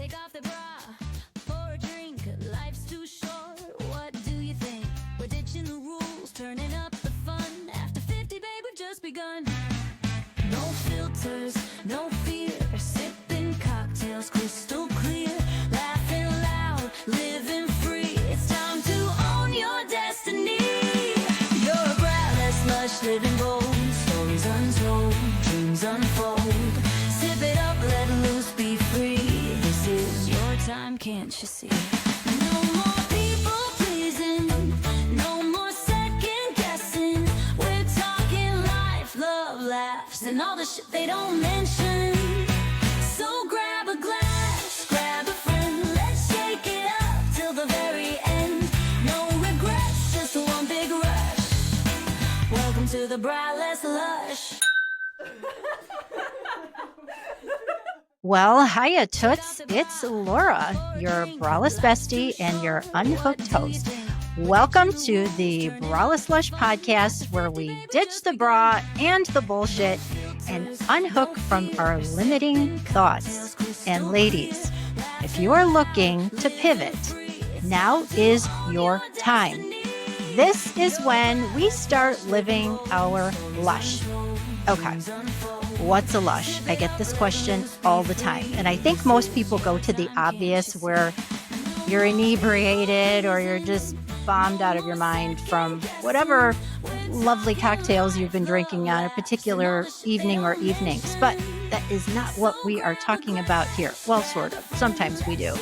Take off the bra, pour a drink. Life's too short. What do you think? We're ditching the rules, turning up the fun. After 50, babe, we've just begun. No filters, no fear. Sipping cocktails, crystal clear. Laughing loud, living free. It's time to own your destiny. You're a braless, lush, living bold. Stories untold, dreams unfold. Sip it up, let loose, be free. This is your time, can't you see? No more people pleasing, no more second guessing. We're talking life, love, laughs, and all the shit they don't mention. So grab a glass, grab a friend, let's shake it up till the very end. No regrets, just one big rush. Welcome to the braless lush. Well, hiya, Toots. It's Laura, your braless bestie and your unhooked host. Welcome to the Braless Lush podcast, where we ditch the bra and the bullshit and unhook from our limiting thoughts. And ladies, if you are looking to pivot, now is your time. This is when we start living our lush. Okay. What's a lush? I get this question all the time. And I think most people go to the obvious, where you're inebriated or you're just bombed out of your mind from whatever lovely cocktails you've been drinking on a particular evening or evenings. But that is not what we are talking about here. Well, sort of. Sometimes we do.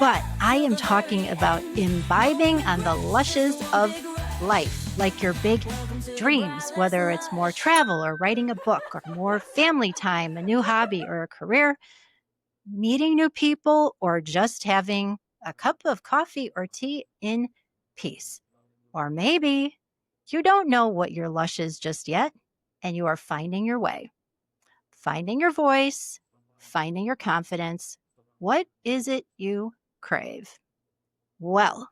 But I am talking about imbibing on the lushes of life, like your big dreams, whether it's more travel or writing a book or more family time, a new hobby or a career, meeting new people, or just having a cup of coffee or tea in peace. Or maybe you don't know what your lush is just yet, and you are finding your way, finding your voice, finding your confidence. What is it you crave? Well,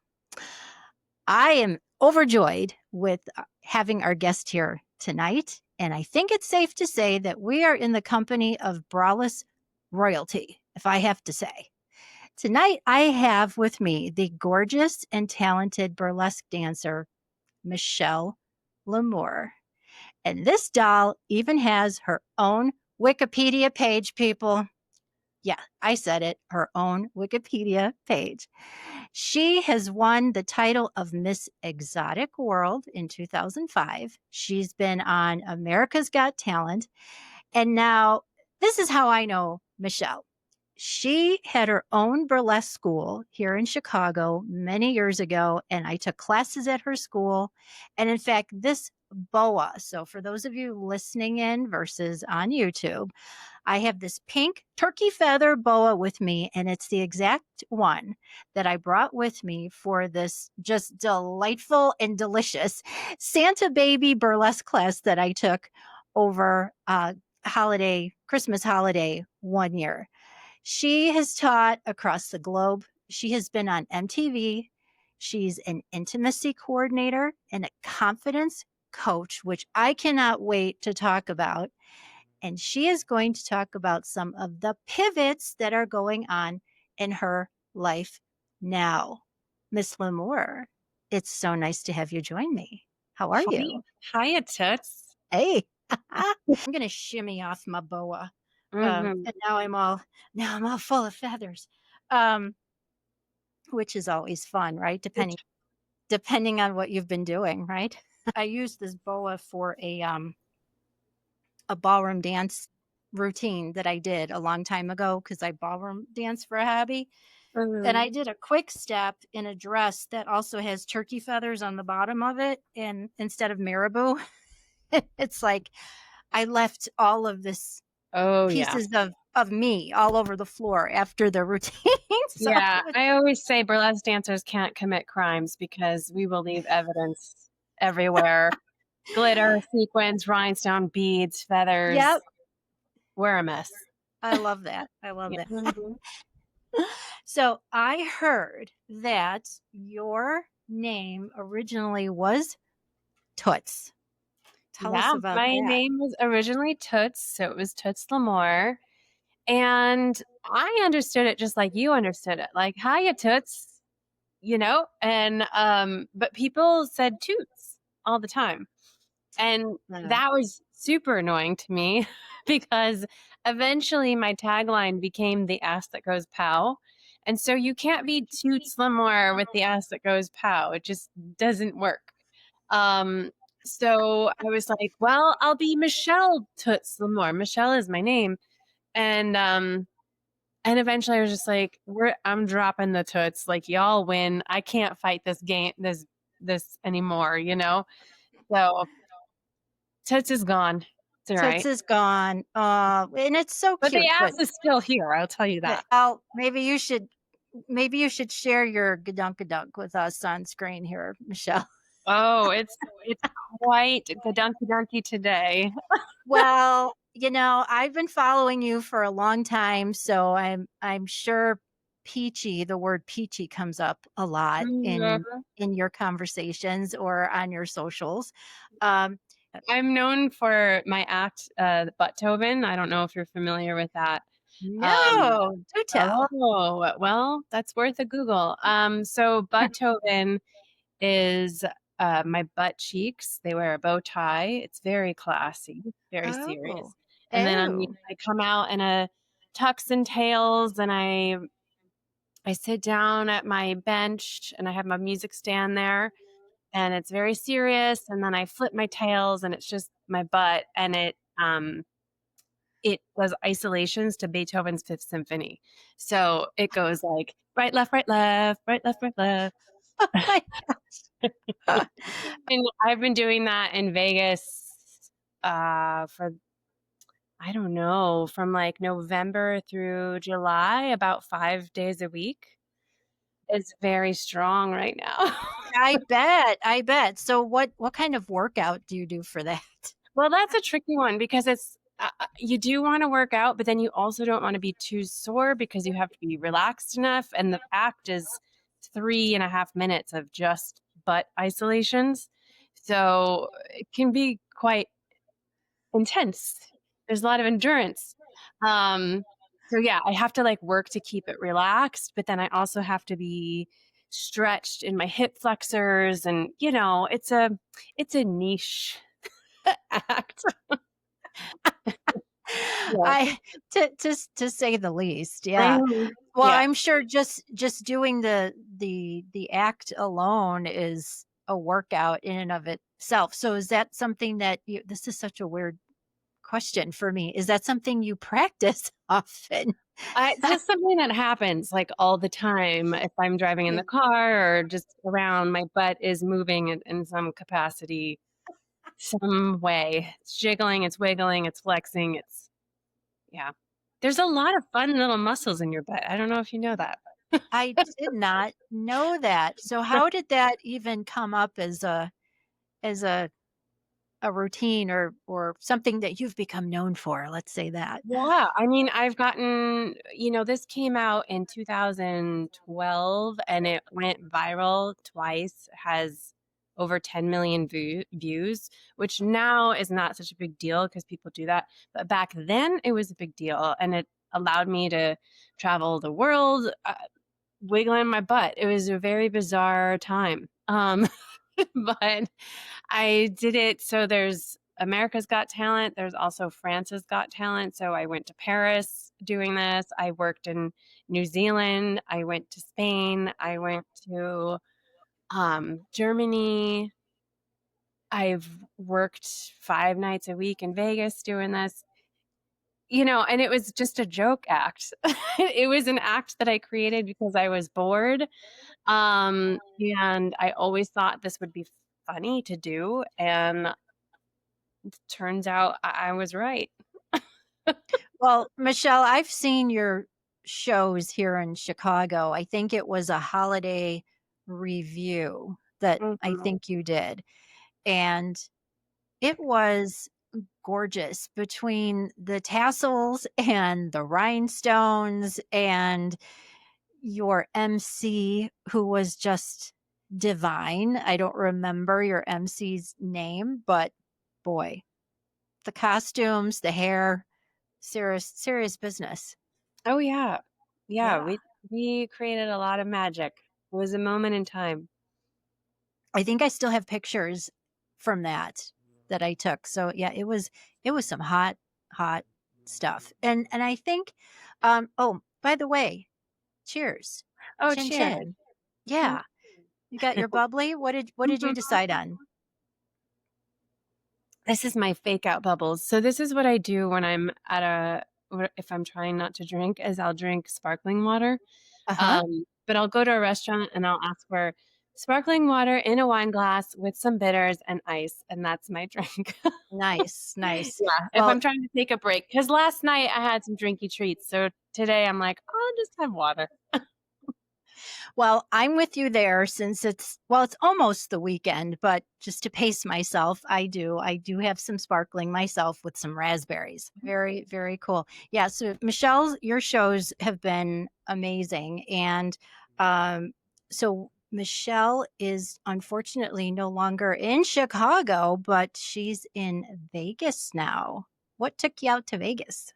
I am overjoyed with having our guest here tonight, and I think it's safe to say that we are in the company of braless royalty, if I have to say. Tonight, I have with me the gorgeous and talented burlesque dancer, Michelle L'Amour. And this doll even has her own Wikipedia page, people. Yeah, I said it, her own Wikipedia page. She has won the title of Miss Exotic World in 2005. She's been on America's Got Talent. And now, this is how I know Michelle. She had her own burlesque school here in Chicago many years ago, and I took classes at her school. And in fact, this boa, so for those of you listening in versus on YouTube, I have this pink turkey feather boa with me, and it's the exact one that I brought with me for this just delightful and delicious Santa baby burlesque class that I took over Christmas holiday one year. She has taught across the globe. She has been on MTV. She's an intimacy coordinator and a confidence coach, which I cannot wait to talk about. And she is going to talk about some of the pivots that are going on in her life now. Miss L'Amour, it's so nice to have you join me. How are you? Hiya, Toots. Hey, I'm going to shimmy off my boa. And now I'm all full of feathers, which is always fun, right? Depending on what you've been doing, right? I used this boa for a ballroom dance routine that I did a long time ago, because I ballroom dance for a hobby. And I did a quick step in a dress that also has turkey feathers on the bottom of it. And instead of marabou, it's like I left all of this pieces of me all over the floor after the routine. So I always say burlesque dancers can't commit crimes because we will leave evidence everywhere. Glitter, sequins, rhinestone, beads, feathers. Yep. We're a mess. I love that. that. So I heard that your name originally was Toots. Tell us about my that. name was originally Toots, so it was Toots L'Amour. And I understood it just like you understood it. Like, hiya toots, and but people said toots all the time. And Uh, that was super annoying to me because eventually my tagline became the ass that goes pow. And so you can't be toots Lamore with the ass that goes pow. It just doesn't work. Um, so I was like, well, I'll be Michelle Toots Lamore. Michelle is my name. And eventually I was just like, I'm dropping the toots. Like y'all win. I can't fight this game this anymore, So toots is gone. It's all Toots right. is gone. And it's so But the cute. But ass is still here, I'll tell you that. maybe you should share your gadunk with us on screen here, Michelle. Oh, it's quite gadunky dunky today. Well, I've been following you for a long time, so I'm sure peachy, the word peachy comes up a lot Mhm. in your conversations or on your socials. Um, I'm known for my act, Buttoven. I don't know if you're familiar with that. Um, no, do tell. oh, well, that's worth a Google. So Buttoven is my butt cheeks. They wear a bow tie. It's very classy, very Oh, serious. And then oh, I come out in a tux and tails, and I sit down at my bench, and I have my music stand there, and it's very serious. And then I flip my tails, and it's just my butt, and it does isolations to Beethoven's Fifth Symphony. So it goes like right, left, right, left, right, left, right, left. oh my God. And I've been doing that in Vegas for, I don't know, from like November through July, about 5 days a week. It's very strong right now. I bet. So what kind of workout do you do for that? Well, that's a tricky one because you do want to work out, but then you also don't want to be too sore because you have to be relaxed enough. And the act is 3.5 minutes of just butt isolations. So it can be quite intense. There's a lot of endurance. Um, so yeah, I have to like work to keep it relaxed, but then I also have to be stretched in my hip flexors, and it's a niche act. Yeah. I to say the least, yeah. Mhm. Well, Yeah. I'm sure just doing the act alone is a workout in and of itself. So is that something that you this is such a weird question for me. Is that something you practice often? It's just something that happens like all the time. If I'm driving in the car or just around, my butt is moving in some capacity, some way. It's jiggling, it's wiggling, it's flexing. Yeah. There's a lot of fun little muscles in your butt. I don't know if you know that. I did not know that. So how did that even come up as a routine or something that you've become known for? Let's say that. Yeah, I mean, I've gotten, this came out in 2012 and it went viral twice, has over 10 million views, which now is not such a big deal because people do that. But back then it was a big deal and it allowed me to travel the world, wiggling my butt. It was a very bizarre time. But I did it. So there's America's Got Talent. There's also France's Got Talent. So I went to Paris doing this. I worked in New Zealand. I went to Spain. I went to Germany. I've worked 5 nights a week in Vegas doing this. And it was just a joke act. It was an act that I created because I was bored. And I always thought this would be funny to do. And turns out I was right. Well, Michelle, I've seen your shows here in Chicago. I think it was a holiday review that I Mhm. think you did. And it was gorgeous between the tassels and the rhinestones and your MC, who was just divine. I don't remember your MC's name, but boy, the costumes, the hair, serious business. Oh yeah. Yeah, Yeah. we created a lot of magic. It was a moment in time. I think I still have pictures from that I took. So yeah, it was some hot stuff. And I think oh, by the way, cheers. Oh, Chin cheers. chin. Yeah. You got your bubbly? What did you decide on? This is my fake out bubbles. So this is what I do when I'm at if I'm trying not to drink, is I'll drink sparkling water. Uh-huh. But I'll go to a restaurant and I'll ask for sparkling water in a wine glass with some bitters and ice, and that's my drink. Nice, nice. Yeah, if Well, I'm trying to take a break, because last night I had some drinky treats, so today I'm like, I'll just have water. Well, I'm with you there since it's almost the weekend, but just to pace myself, I do have some sparkling myself with some raspberries. Very, very cool. Yeah, so Michelle, your shows have been amazing. And so Michelle is unfortunately no longer in Chicago, but she's in Vegas now. What took you out to Vegas?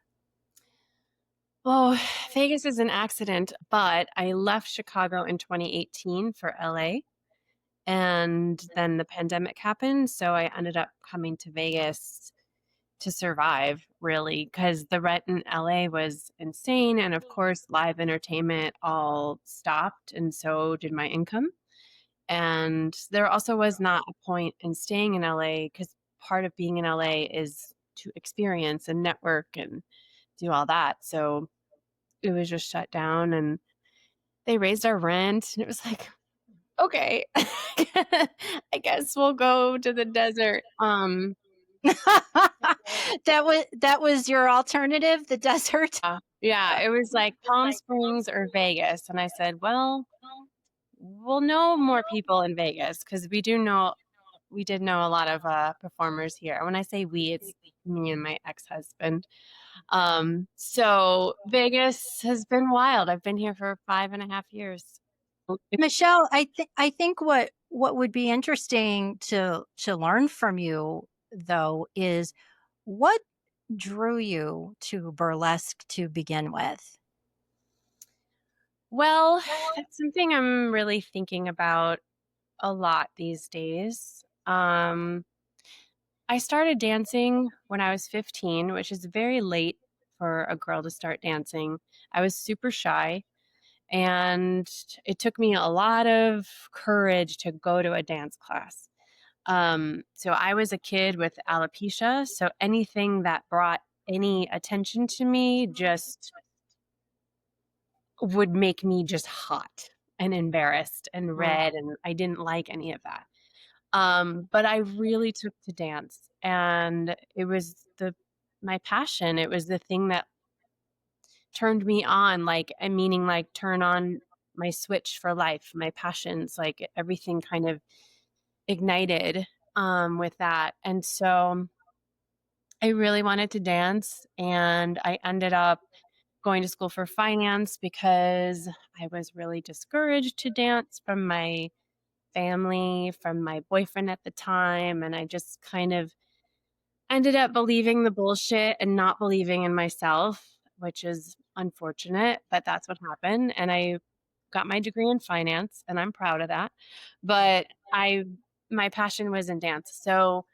Oh, Vegas is an accident, but I left Chicago in 2018 for LA. And then the pandemic happened. So I ended up coming to Vegas to survive, really, because the rent in LA was insane. And of course, live entertainment all stopped. And so did my income. And there also was not a point in staying in LA because part of being in LA is to experience and network and do all that. So it was just shut down and they raised our rent. And it was like, okay, I guess we'll go to the desert. That was your alternative, the desert? Yeah, it was like Palm Springs or Vegas. And I said, well, we'll know more people in Vegas because we did know a lot of performers here. When I say we, it's me and my ex-husband. So Vegas has been wild. I've been here for 5.5 years. Michelle, I think what would be interesting to learn from you though is what drew you to burlesque to begin with? Well, that's something I'm really thinking about a lot these days. I started dancing when I was 15, which is very late for a girl to start dancing. I was super shy, and it took me a lot of courage to go to a dance class. So I was a kid with alopecia, so anything that brought any attention to me just would make me just hot and embarrassed and Mm. red, and I didn't like any of that. But I really took to dance, and it was my passion. It was the thing that turned me on, like, and meaning like turn on my switch for life, my passions, like everything kind of ignited with that. And so I really wanted to dance, and I ended up going to school for finance because I was really discouraged to dance from my family, from my boyfriend at the time, and I just kind of ended up believing the bullshit and not believing in myself, which is unfortunate, but that's what happened. And I got my degree in finance, and I'm proud of that. But my passion was in dance. So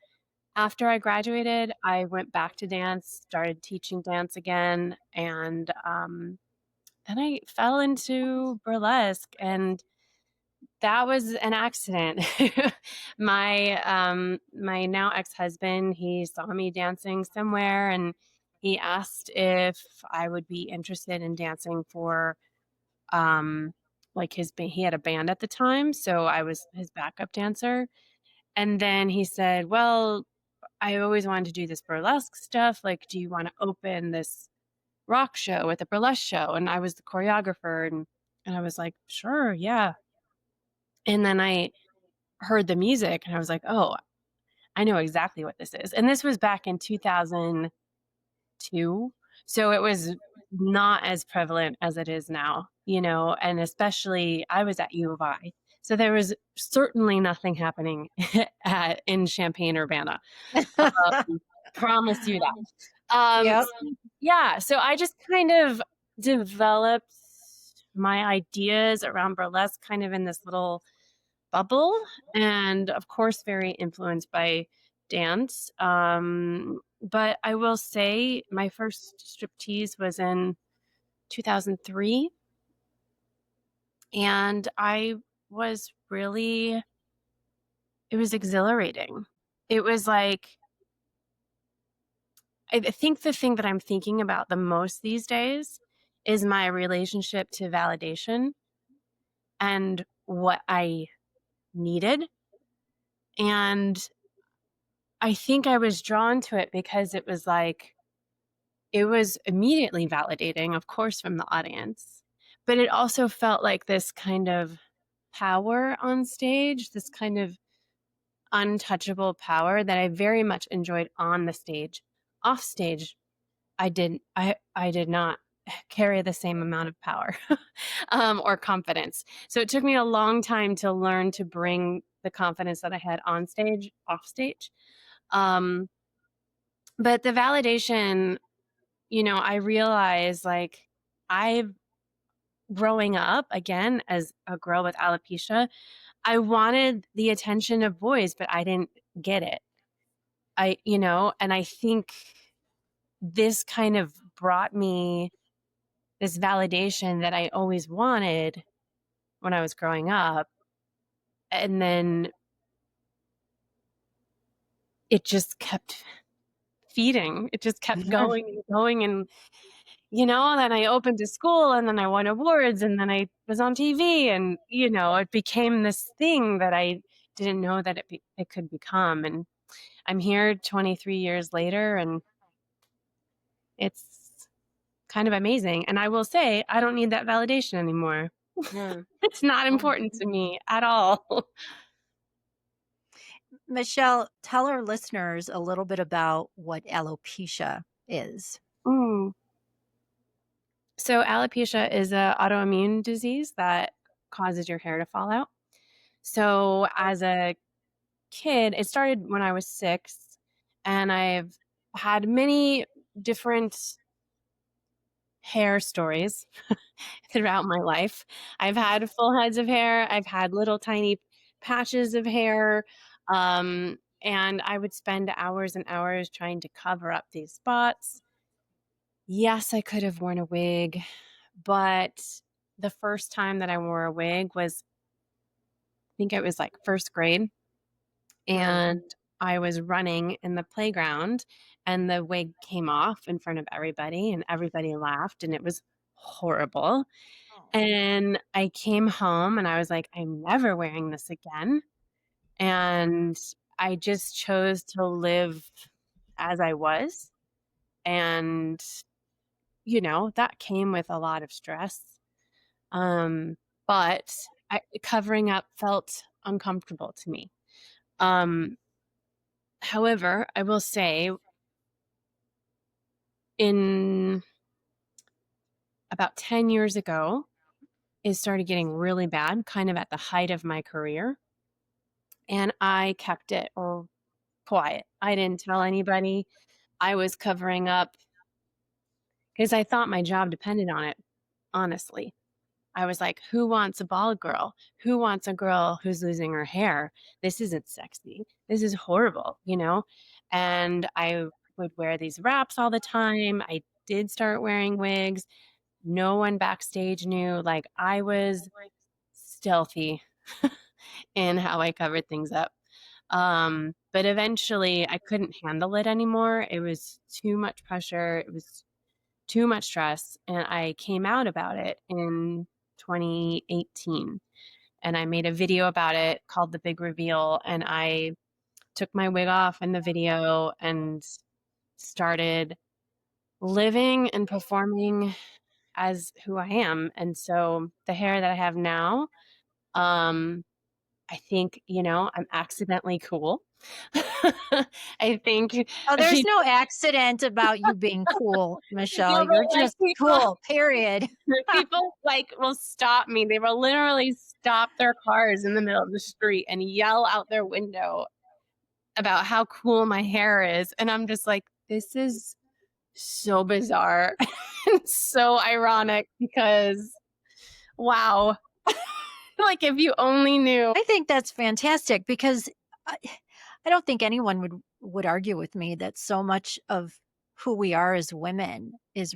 after I graduated, I went back to dance, started teaching dance again, and then I fell into burlesque, and that was an accident. My now ex-husband, he saw me dancing somewhere, and he asked if I would be interested in dancing for like he had a band at the time, so I was his backup dancer. And then he said, "Well, I always wanted to do this burlesque stuff. Like, do you want to open this rock show with a burlesque show?" And I was the choreographer, and I was like, "Sure, yeah." And then I heard the music and I was like, "Oh, I know exactly what this is." And this was back in 2002. So it was not as prevalent as it is now, and especially I was at U of I. So there was certainly nothing happening in Champaign, Urbana. Um, promise you that. Yep. Yeah, so I just kind of developed my ideas around burlesque kind of in this little bubble, and of course, very influenced by dance. But I will say my first striptease was in 2003, and I was really, it was exhilarating. It was like, I think the thing that I'm thinking about the most these days is my relationship to validation and what I needed. And I think I was drawn to it because it was like, it was immediately validating, of course, from the audience, but it also felt like this kind of power on stage, this kind of untouchable power that I very much enjoyed on the stage. Off stage, I did not carry the same amount of power or confidence. So it took me a long time to learn to bring the confidence that I had on stage off stage. Um, but the validation, I realized like I've growing up again as a girl with alopecia, I wanted the attention of boys, but I didn't get it. And I think this kind of brought me this validation that I always wanted when I was growing up. And then it just kept feeding. It just kept going and going. And, then I opened a school and then I won awards and then I was on TV and, it became this thing that I didn't know that it could become. And I'm here 23 years later and it's kind of amazing. And I will say, I don't need that validation anymore. It's not important to me at all. Michelle, tell our listeners a little bit about what alopecia is. Mm. So alopecia is an autoimmune disease that causes your hair to fall out. So as a kid, it started when I was 6, and I've had many different hair stories throughout my life. I've had full heads of hair, I've had little tiny patches of hair, and I would spend hours and hours trying to cover up these spots. Yes, I could have worn a wig, but the first time that I wore a wig was, I think it was like first grade, and I was running in the playground and the wig came off in front of everybody and everybody laughed and it was horrible. And I came home and I was like, I'm never wearing this again. And I just chose to live as I was. And, that came with a lot of stress. But covering up felt uncomfortable to me. However, I will say in about 10 years ago, it started getting really bad, kind of at the height of my career. And I kept it quiet. I didn't tell anybody. I was covering up because I thought my job depended on it, honestly. I was like, who wants a bald girl? Who wants a girl who's losing her hair? This isn't sexy. This is horrible, And I would wear these wraps all the time. I did start wearing wigs. No one backstage knew. Like, I was stealthy in how I covered things up. But eventually I couldn't handle it anymore. It was too much pressure. It was too much stress. And I came out about it in 2018. And I made a video about it called The Big Reveal. And I took my wig off in the video and started living and performing as who I am. And so the hair that I have now, I think, I'm accidentally cool. I think Oh, there's no accident about you being cool, Michelle. but, You're like, just cool, period. people like will stop me. They will literally stop their cars in the middle of the street and yell out their window about how cool my hair is. And I'm just like, this is so bizarre and so ironic because, wow. Like, if you only knew. I think that's fantastic because I, I don't think anyone would argue with me that so much of who we are as women is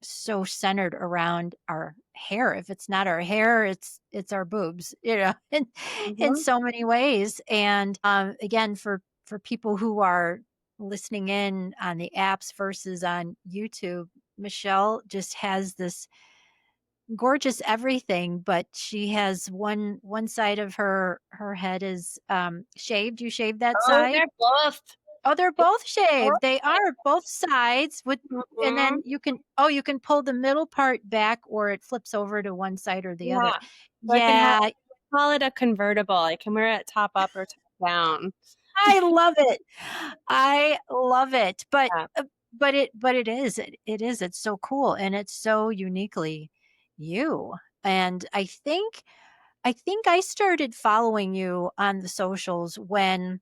so centered around our hair. If it's not our hair, it's our boobs, in Mhm. so many ways. And again, for people who are listening in on the apps versus on YouTube, Michelle just has this gorgeous everything, but she has one side of her head is shaved. You shaved that Oh, side? they're both. Oh, they're It's both shaved. They perfect. are both sides with, and Mhm. then you can pull the middle part back or it flips over to one side or the other. Yeah. So I can Yeah, call it a convertible. I can wear it top up or top down. I love it. I love it. Yeah. But it is. It's so cool and it's so uniquely you. And I think I started following you on the socials when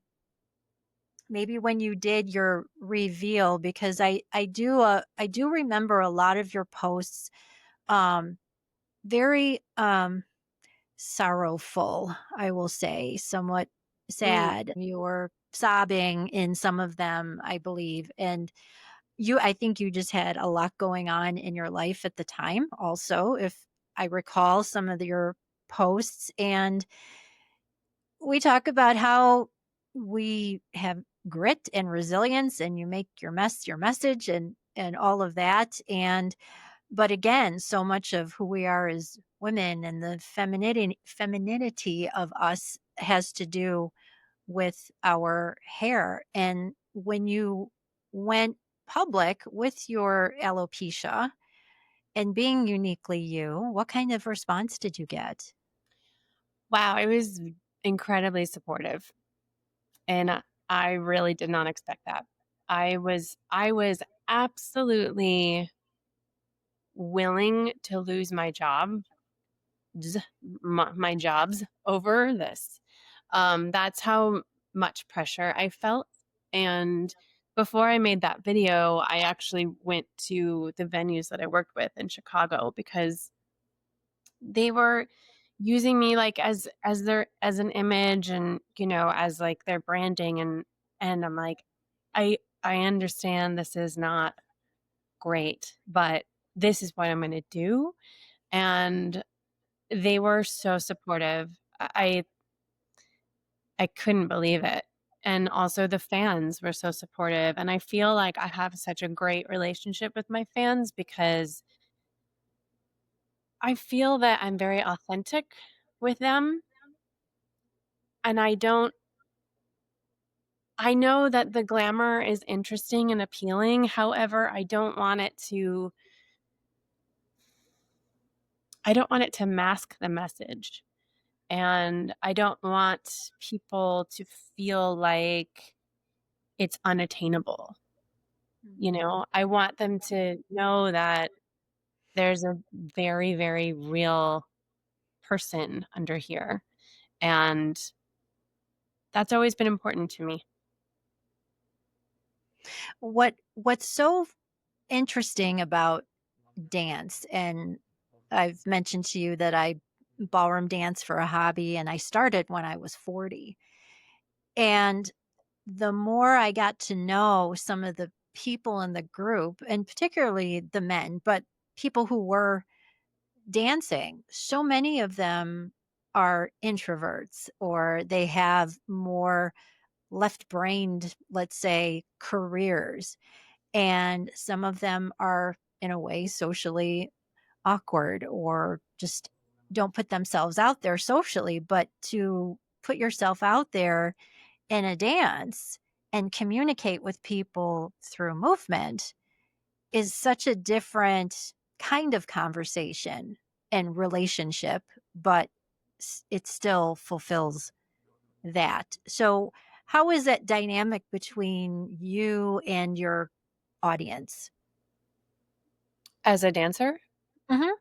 maybe when you did your reveal because I do remember a lot of your posts um very sorrowful, I will say, somewhat Mm. sad. You were sobbing in some of them, I believe. And I think you just had a lot going on in your life at the time also, if I recall some of your posts. And we talk about how we have grit and resilience and you make your message and all of that. And but again, so much of who we are as women and the femininity of us has to do with our hair. And when you went public with your alopecia and being uniquely you, what kind of response did you get? Wow, it was incredibly supportive, and I really did not expect that. I was absolutely willing to lose my my jobs over this. That's how much pressure I felt. And before I made that video, I actually went to the venues that I worked with in Chicago because they were using me like as an image and as like their branding, and I'm like, I understand this is not great, but this is what I'm going to do. And they were so supportive. I couldn't believe it. And also the fans were so supportive. And I feel like I have such a great relationship with my fans because I feel that I'm very authentic with them. And I know that the glamour is interesting and appealing. However, I don't want it to mask the message. And I don't want people to feel like it's unattainable. I want them to know that there's a very, very real person under here. And that's always been important to me. What's so interesting about dance, and I've mentioned to you that I ballroom dance for a hobby and I started when I was 40. And the more I got to know some of the people in the group, and particularly the men, but people who were dancing, so many of them are introverts or they have more left brained, let's say, careers. And some of them are, in a way, socially awkward or just don't put themselves out there socially. But to put yourself out there in a dance and communicate with people through movement is such a different kind of conversation and relationship, but it still fulfills that. So, how is that dynamic between you and your audience? As a dancer, Mhm.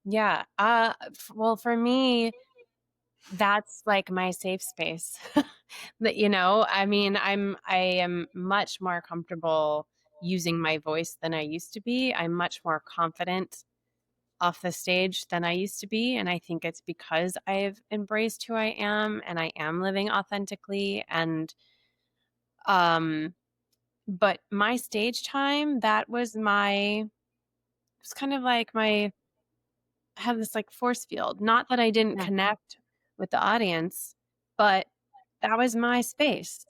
yeah. Well, for me, that's like my safe space. That I mean, I am much more comfortable using my voice than I used to be. I'm much more confident off the stage than I used to be. And I think it's because I've embraced who I am and I am living authentically. And, um, but my stage time, it's kind of like I have this like force field. Not that I didn't Yeah. connect with the audience, but that was my space.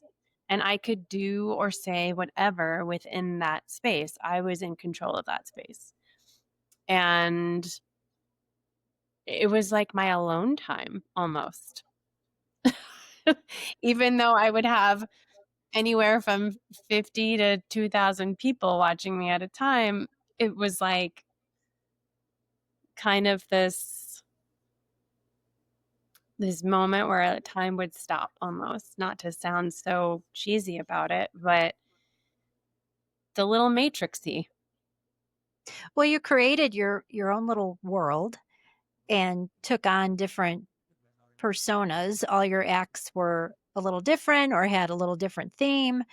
And I could do or say whatever within that space. I was in control of that space. And it was like my alone time almost. Even though I would have anywhere from 50 to 2,000 people watching me at a time, it was like kind of this moment where time would stop almost, not to sound so cheesy about it, but the little matrixy. Well, you created your own little world and took on different personas. All your acts were a little different or had a little different theme.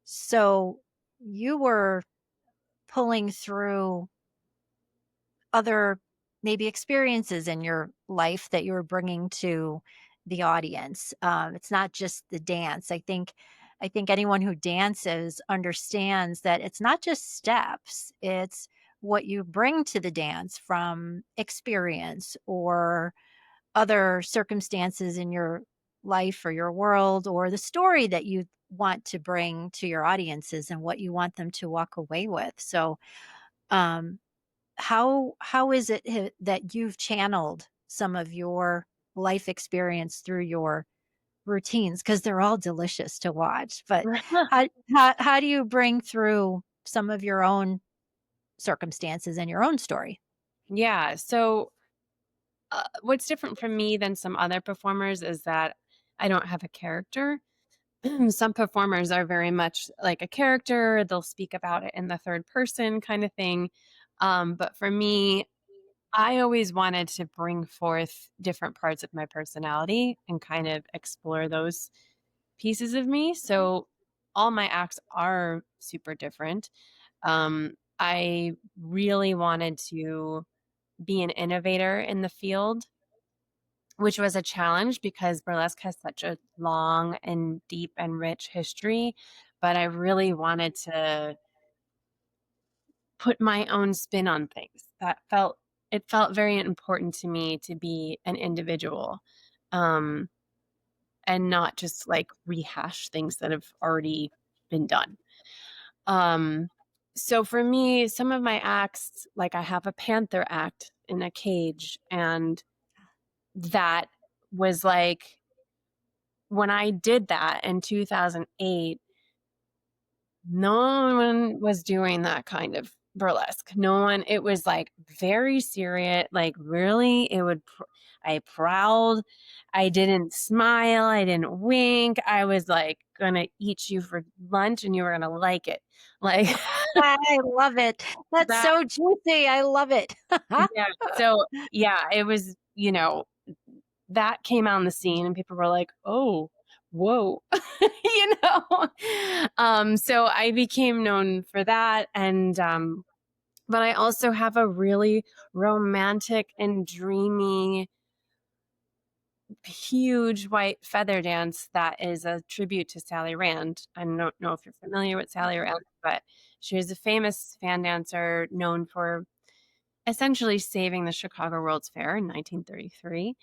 So you were pulling through other maybe experiences in your life that you were bringing to the audience. It's not just the dance. I think anyone who dances understands that it's not just steps. It's what you bring to the dance from experience or other circumstances in your life or your world or the story that you want to bring to your audiences and what you want them to walk away with. So, um, how is it that you've channeled some of your life experience through your routines? Because they're all delicious to watch. But how do you bring through some of your own circumstances and your own story? Yeah. So, what's different from me than some other performers is that I don't have a character. Some performers are very much like a character. They'll speak about it in the third person kind of thing. But for me, I always wanted to bring forth different parts of my personality and kind of explore those pieces of me. So all my acts are super different. I really wanted to be an innovator in the field, which was a challenge because burlesque has such a long and deep and rich history. But I really wanted to put my own spin on things. It felt very important to me to be an individual, um, and not just like rehash things that have already been done. Um, so for me, some of my acts, like I have a panther act in a cage, and that was like when I did that in 2008, no one was doing that kind of burlesque. No one, it was like very serious, like really, I prowled. I didn't smile. I didn't wink. I was like gonna eat you for lunch and you were gonna like it. Like I love it. That's that, so juicy. I love it. yeah. So yeah, it was, that came on the scene and people were like, oh, whoa, you know? So I became known for that. And, but I also have a really romantic and dreamy, huge white feather dance that is a tribute to Sally Rand. I don't know if you're familiar with Sally Rand, but she was a famous fan dancer known for essentially saving the Chicago World's Fair in 1933.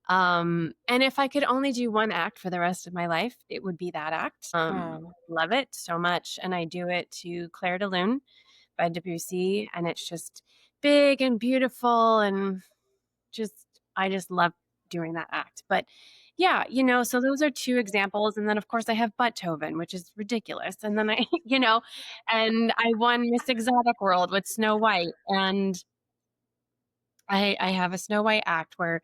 And if I could only do one act for the rest of my life, it would be that act. Oh, Love it so much. And I do it to Claire de Lune by Debussy. And it's just big and beautiful. And just, I just love doing that act. But yeah, so those are two examples. And then, of course, I have Beethoven, which is ridiculous. And then and I won Miss Exotic World with Snow White. And I have a Snow White act where,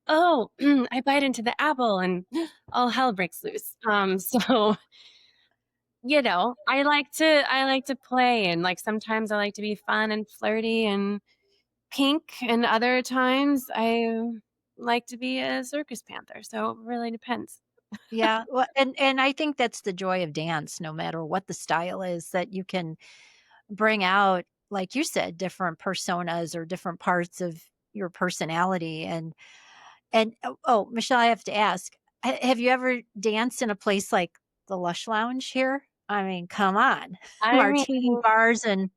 oh, I bite into the apple and all hell breaks loose. So I like to play, and like sometimes I like to be fun and flirty and pink, and other times I like to be a circus panther. So it really depends. yeah. Well, and I think that's the joy of dance, no matter what the style is, that you can bring out, like you said, different personas or different parts of your personality. And oh, Michelle, I have to ask, have you ever danced in a place like the Lush Lounge here? I mean, come on. I mean, Martini bars and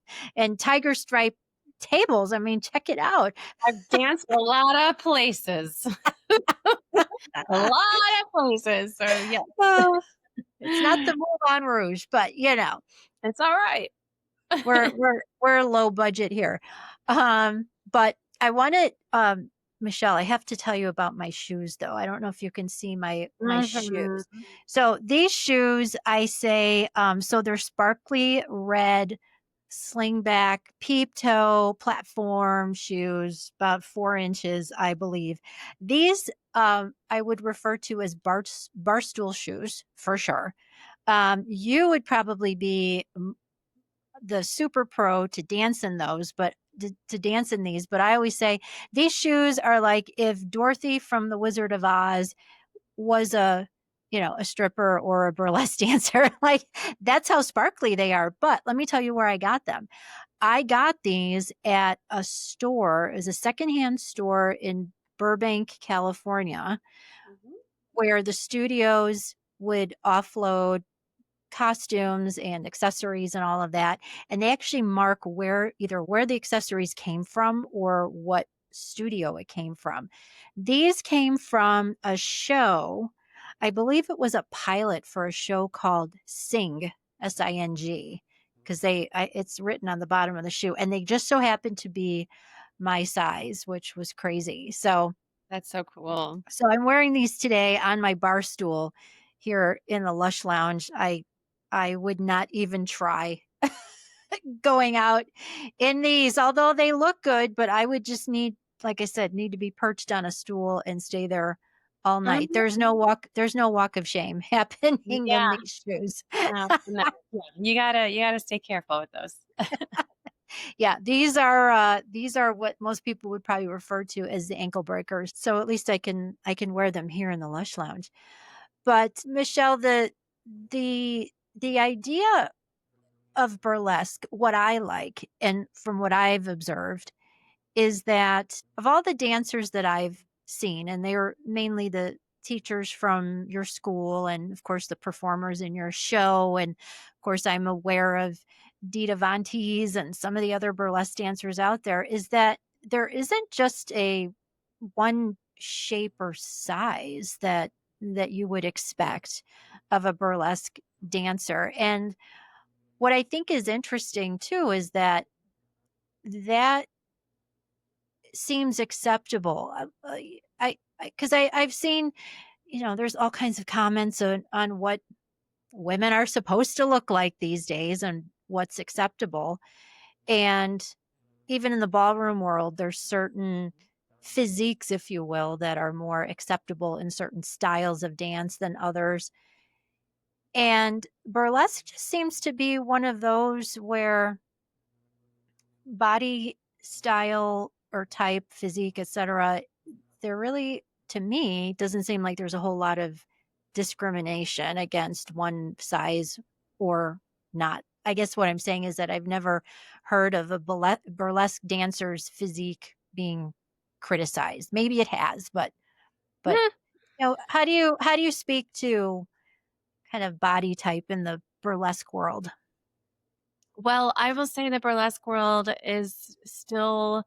tiger stripe tables. I mean, check it out. I've danced a lot of places, a lot of places. So yeah, Oh, it's not the Moulin Rouge, but it's all right. we're low budget here. But I wanted Michelle, I have to tell you about my shoes though. I don't know if you can see my Mhm. shoes. So these shoes, I say, so they're sparkly red slingback peep toe platform shoes, about 4 inches, I believe. These I would refer to as barstool shoes for sure. You would probably be the super pro to dance in those, but to dance in these. But I always say these shoes are like if Dorothy from The Wizard of Oz was a stripper or a burlesque dancer. Like that's how sparkly they are. But let me tell you where I got them. I got these at a store, it was a secondhand store in Burbank, California, Mhm. where the studios would offload costumes and accessories and all of that. And they actually mark either where the accessories came from or what studio it came from. These came from a show. I believe it was a pilot for a show called Sing, Sing, because it's written on the bottom of the shoe. And they just so happened to be my size, which was crazy. That's so cool. So I'm wearing these today on my bar stool here in the Lush Lounge. I would not even try going out in these, although they look good, but I would just like I said, need to be perched on a stool and stay there all night. Mhm. There's no walk of shame happening in Yeah. these shoes. No, yeah. You gotta stay careful with those. Yeah, these are what most people would probably refer to as the ankle breakers. So at least I can wear them here in the Lush Lounge. But Michelle, the idea of burlesque, what I like, and from what I've observed, is that of all the dancers that I've seen, and they were mainly the teachers from your school, and of course the performers in your show, and of course I'm aware of Dita Von Teese and some of the other burlesque dancers out there, is that there isn't just a one shape or size that you would expect of a burlesque dancer. And what I think is interesting too is that seems acceptable. Because I've seen, there's all kinds of comments on what women are supposed to look like these days and what's acceptable. And even in the ballroom world, there's certain physiques, if you will, that are more acceptable in certain styles of dance than others. And burlesque just seems to be one of those where body style or type, physique, etc., there really, to me, doesn't seem like there's a whole lot of discrimination against one size or not. I guess what I'm saying is that I've never heard of a burlesque dancer's physique being criticized. Maybe it has, but Mm. how do you speak to kind of body type in the burlesque world? Well, I will say the burlesque world is still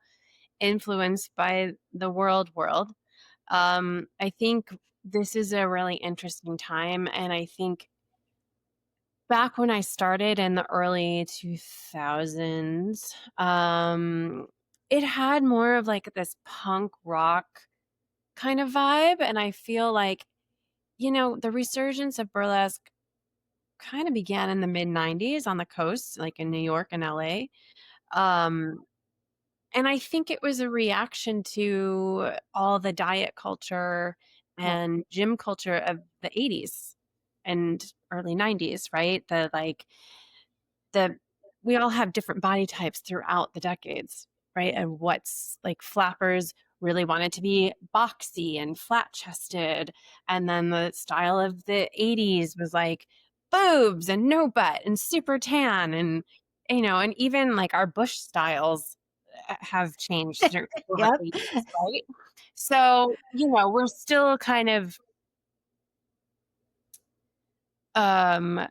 influenced by the world. I think this is a really interesting time, and I think back when I started in the early 2000s, it had more of like this punk rock kind of vibe, and I feel like, the resurgence of burlesque kind of began in the mid 90s on the coast, like in New York and LA. Um, and I think it was a reaction to all the diet culture and gym culture of the 80s and early 90s, right? The we all have different body types throughout the decades, right? And what's like flappers really wanted to be boxy and flat chested. And then the style of the 80s was like boobs and no butt and super tan. And and even like our bush styles have changed over Yep. the years, right? So, we're still kind of um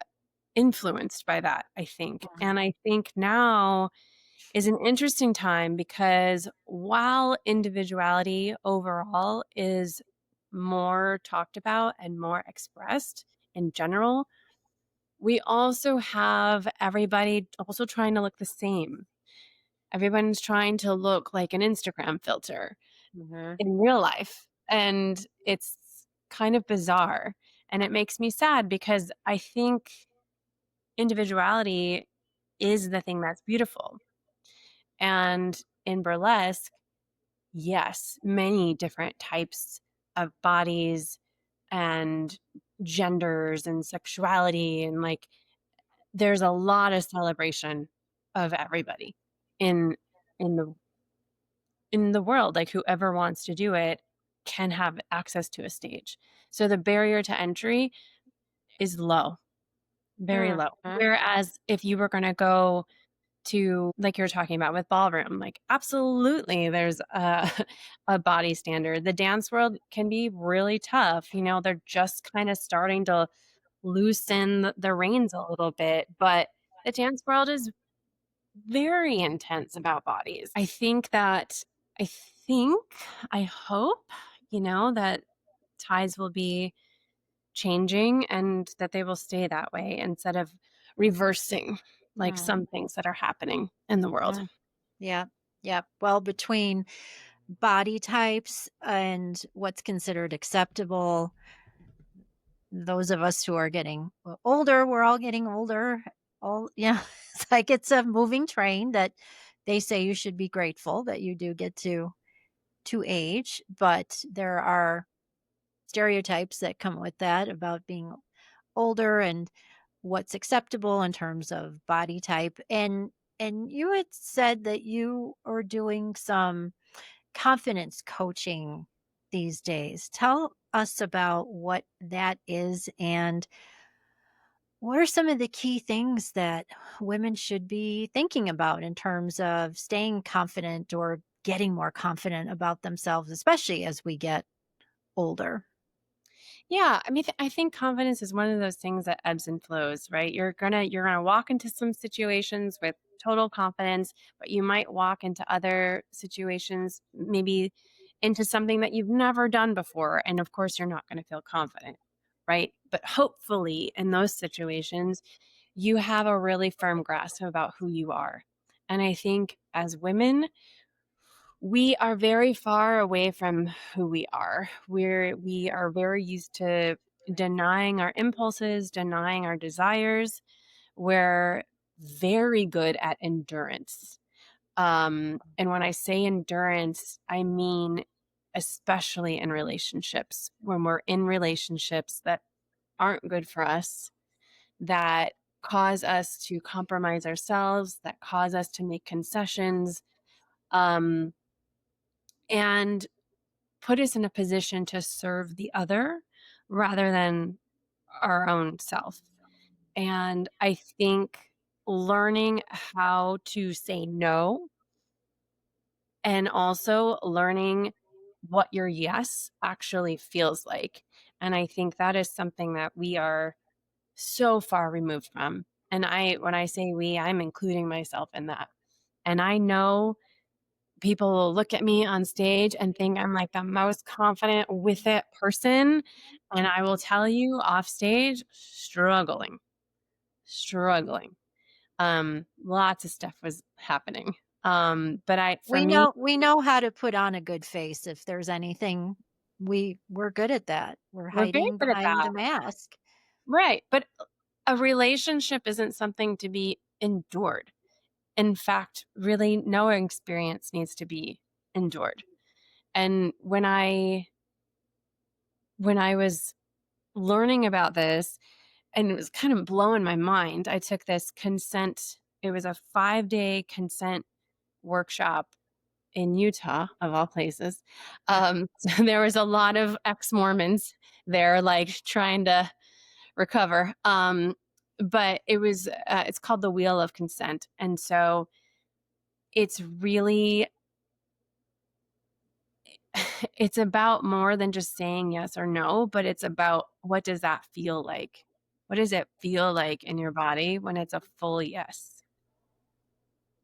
influenced by that, I think. And I think now is an interesting time because while individuality overall is more talked about and more expressed in general, we also have everybody also trying to look the same. Everyone's trying to look like an Instagram filter Mhm. in real life. And it's kind of bizarre. And it makes me sad because I think individuality is the thing that's beautiful. And in burlesque, yes, many different types of bodies and genders and sexuality, and like there's a lot of celebration of everybody in in the in the world. Like whoever wants to do it can have access to a stage. So the barrier to entry is low, very low. Mhm. Whereas if you were going to go to, like you're talking about with ballroom, like absolutely there's a a body standard. The dance world can be really tough. They're just kind of starting to loosen the reins a little bit, but the dance world is very intense about bodies. I think, I hope, that tides will be changing and that they will stay that way instead of reversing like Mhm. some things that are happening in the world. Mhm. Yeah. Yeah. Well, between body types and what's considered acceptable, those of us who are getting older, we're all getting older. All yeah, it's like it's a moving train that they say you should be grateful that you do get to age, but there are stereotypes that come with that about being older and what's acceptable in terms of body type. And you had said that you are doing some confidence coaching these days. Tell us about what that is and what are some of the key things that women should be thinking about in terms of staying confident or getting more confident about themselves, especially as we get older? Yeah, I mean, I think confidence is one of those things that ebbs and flows, right? You're gonna walk into some situations with total confidence, but you might walk into other situations, maybe into something that you've never done before, and of course, you're not going to feel confident, right? But hopefully, in those situations, you have a really firm grasp about who you are. And I think as women, we are very far away from who we are. We are very used to denying our impulses, denying our desires. We're very good at endurance. And when I say endurance, I mean especially in relationships. When we're in relationships that aren't good for us, that cause us to compromise ourselves, that cause us to make concessions, um, and put us in a position to serve the other rather than our own self. And I think learning how to say no and also learning what your yes actually feels like. And I think that is something that we are so far removed from. And when I say we, I'm including myself in that. And I know people will look at me on stage and think I'm like the most confident with it person. And I will tell you off stage, struggling. Lots of stuff was happening. For me, We know how to put on a good face if there's anything we're good at that. We're we're very hiding good at behind that. the mask. Right. But a relationship isn't something to be endured. In fact, really, no experience needs to be endured. And when I was learning about this, and it was kind of blowing my mind. I took this consent, it was a 5-day consent workshop in Utah, of all places. So there was a lot of ex Mormons there, like trying to recover. but it was it's called the Wheel of Consent. And so it's really it's about more than just saying yes or no, but it's about what does that feel like? What does it feel like in your body when it's a full yes?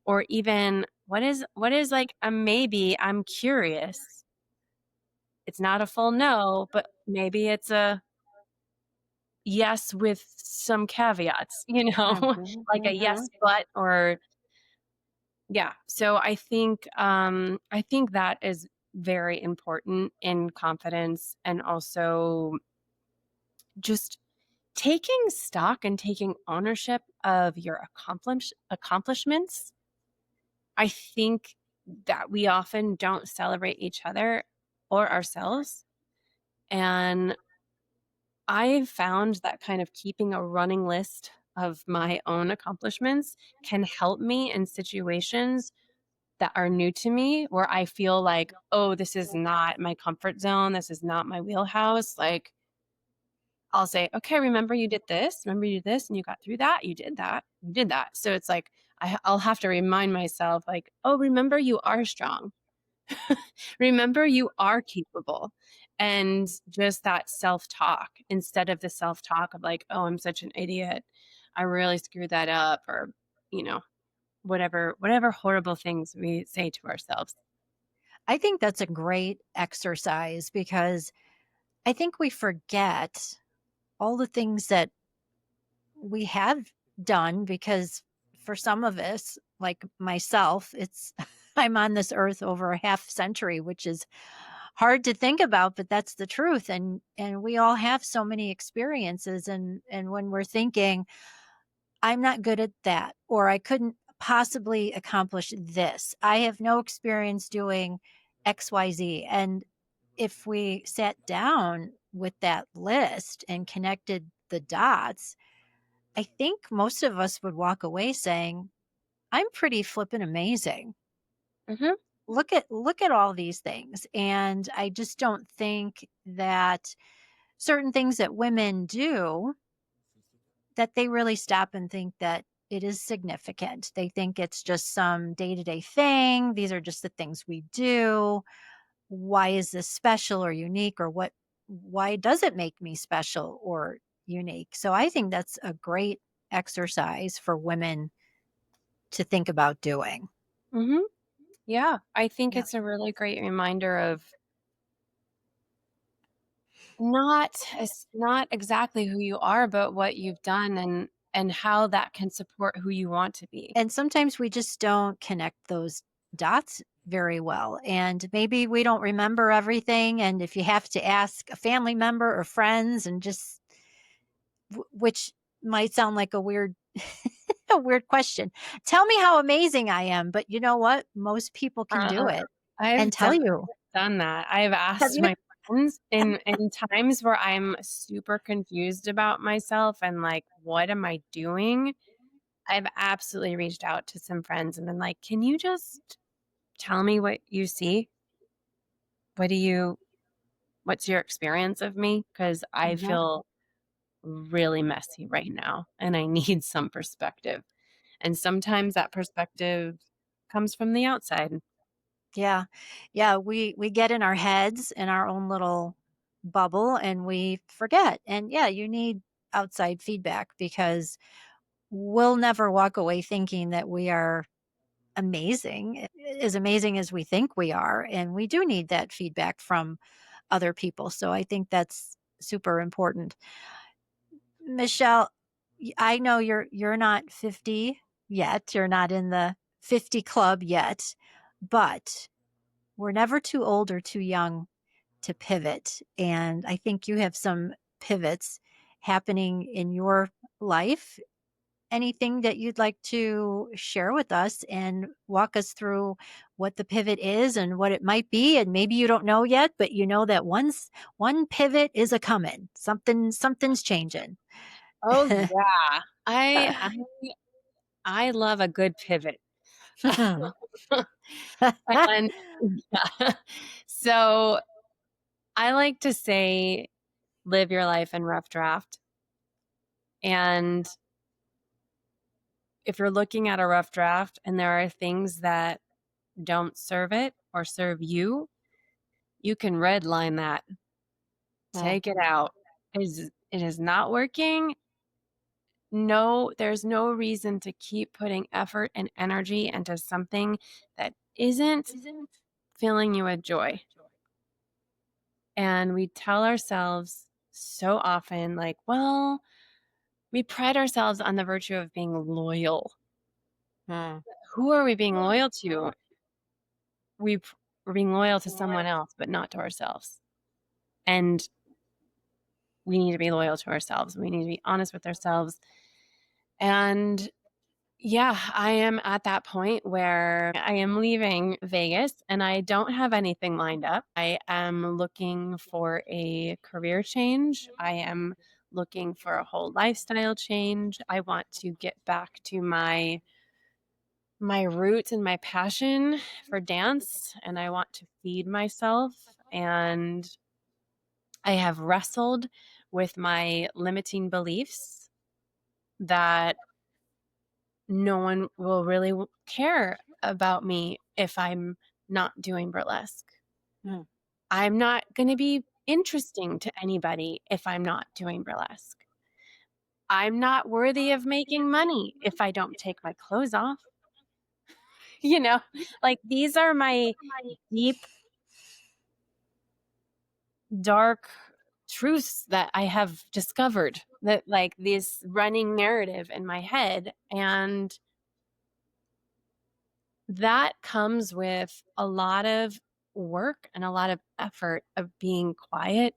Or even what is like a maybe, I'm curious. It's not a full no, but maybe it's a yes with some caveats, Mhm, like a mhm. yes, but, or yeah. So I think that is very important in confidence, and also just taking stock and taking ownership of your accomplishments. I think that we often don't celebrate each other or ourselves. And I found that kind of keeping a running list of my own accomplishments can help me in situations that are new to me, where I feel like, oh, this is not my comfort zone. This is not my wheelhouse. Like, I'll say, okay, remember you did this, remember you did this, and you got through that, you did that, you did that. So it's like, I'll have to remind myself, like, oh, remember you are strong. Remember you are capable. And just that self talk instead of the self talk of like, oh, I'm such an idiot. I really screwed that up, or, you know, whatever horrible things we say to ourselves. I think that's a great exercise because I think we forget all the things that we have done because for some of us, like myself, it's I'm on this earth over a half century, which is hard to think about, but that's the truth. And we all have so many experiences, and when we're thinking, I'm not good at that, or I couldn't possibly accomplish this. I have no experience doing XYZ. And if we sat down with that list and connected the dots, I think most of us would walk away saying, I'm pretty flippin' amazing. Hmm. Look at all these things. And I just don't think that certain things that women do, that they really stop and think that it is significant. They think it's just some day-to-day thing. These are just the things we do. Why is this special or unique, or why does it make me special or unique? So I think that's a great exercise for women to think about doing. Hmm. Yeah, I think Yeah. it's a really great reminder of not exactly who you are, but what you've done, and how that can support who you want to be. And sometimes we just don't connect those dots very well. And maybe we don't remember everything. And if you have to ask a family member or friends, and just which might sound like a weird a weird question. Tell me how amazing I am, but you know what? Most people can do Uh, it and I've tell definitely you. done that. I've Have asked you? my friends in times where I'm super confused about myself and like, what am I doing? I've absolutely reached out to some friends and been like, can you just tell me what you see? What do you, what's your experience of me? Because I Mhm. feel really messy right now and I need some perspective. And sometimes that perspective comes from the outside. Yeah. Yeah, we get in our heads in our own little bubble and we forget. And yeah, you need outside feedback because we'll never walk away thinking that we are amazing as we think we are, and we do need that feedback from other people. So I think that's super important. Michelle, I know you're not 50 yet. You're not in the 50 club yet, but we're never too old or too young to pivot. And I think you have some pivots happening in your life. Anything that you'd like to share with us and walk us through what the pivot is and what it might be? And maybe you don't know yet, but you know that one pivot is a coming. Something's changing. Oh yeah. I love a good pivot. And yeah. So I like to say live your life in rough draft. And if you're looking at a rough draft and there are things that don't serve it or serve you, you can redline that. Take it out. It is not working. No, there's no reason to keep putting effort and energy into something that isn't filling you with joy. And we tell ourselves so often, like, well, we pride ourselves on the virtue of being loyal. Who are we being loyal to? We're being loyal to someone else, but not to ourselves. And we need to be loyal to ourselves. We need to be honest with ourselves. And yeah, I am at that point where I am leaving Vegas and I don't have anything lined up. I am looking for a career change. I am looking for a whole lifestyle change. I want to get back to my roots and my passion for dance, and I want to feed myself. And I have wrestled with my limiting beliefs that no one will really care about me if I'm not doing burlesque. Mm. I'm not going to be interesting to anybody if I'm not doing burlesque. I'm not worthy of making money if I don't take my clothes off. You know, like these are my deep, dark truths that I have discovered, that like this running narrative in my head. And that comes with a lot of work and a lot of effort of being quiet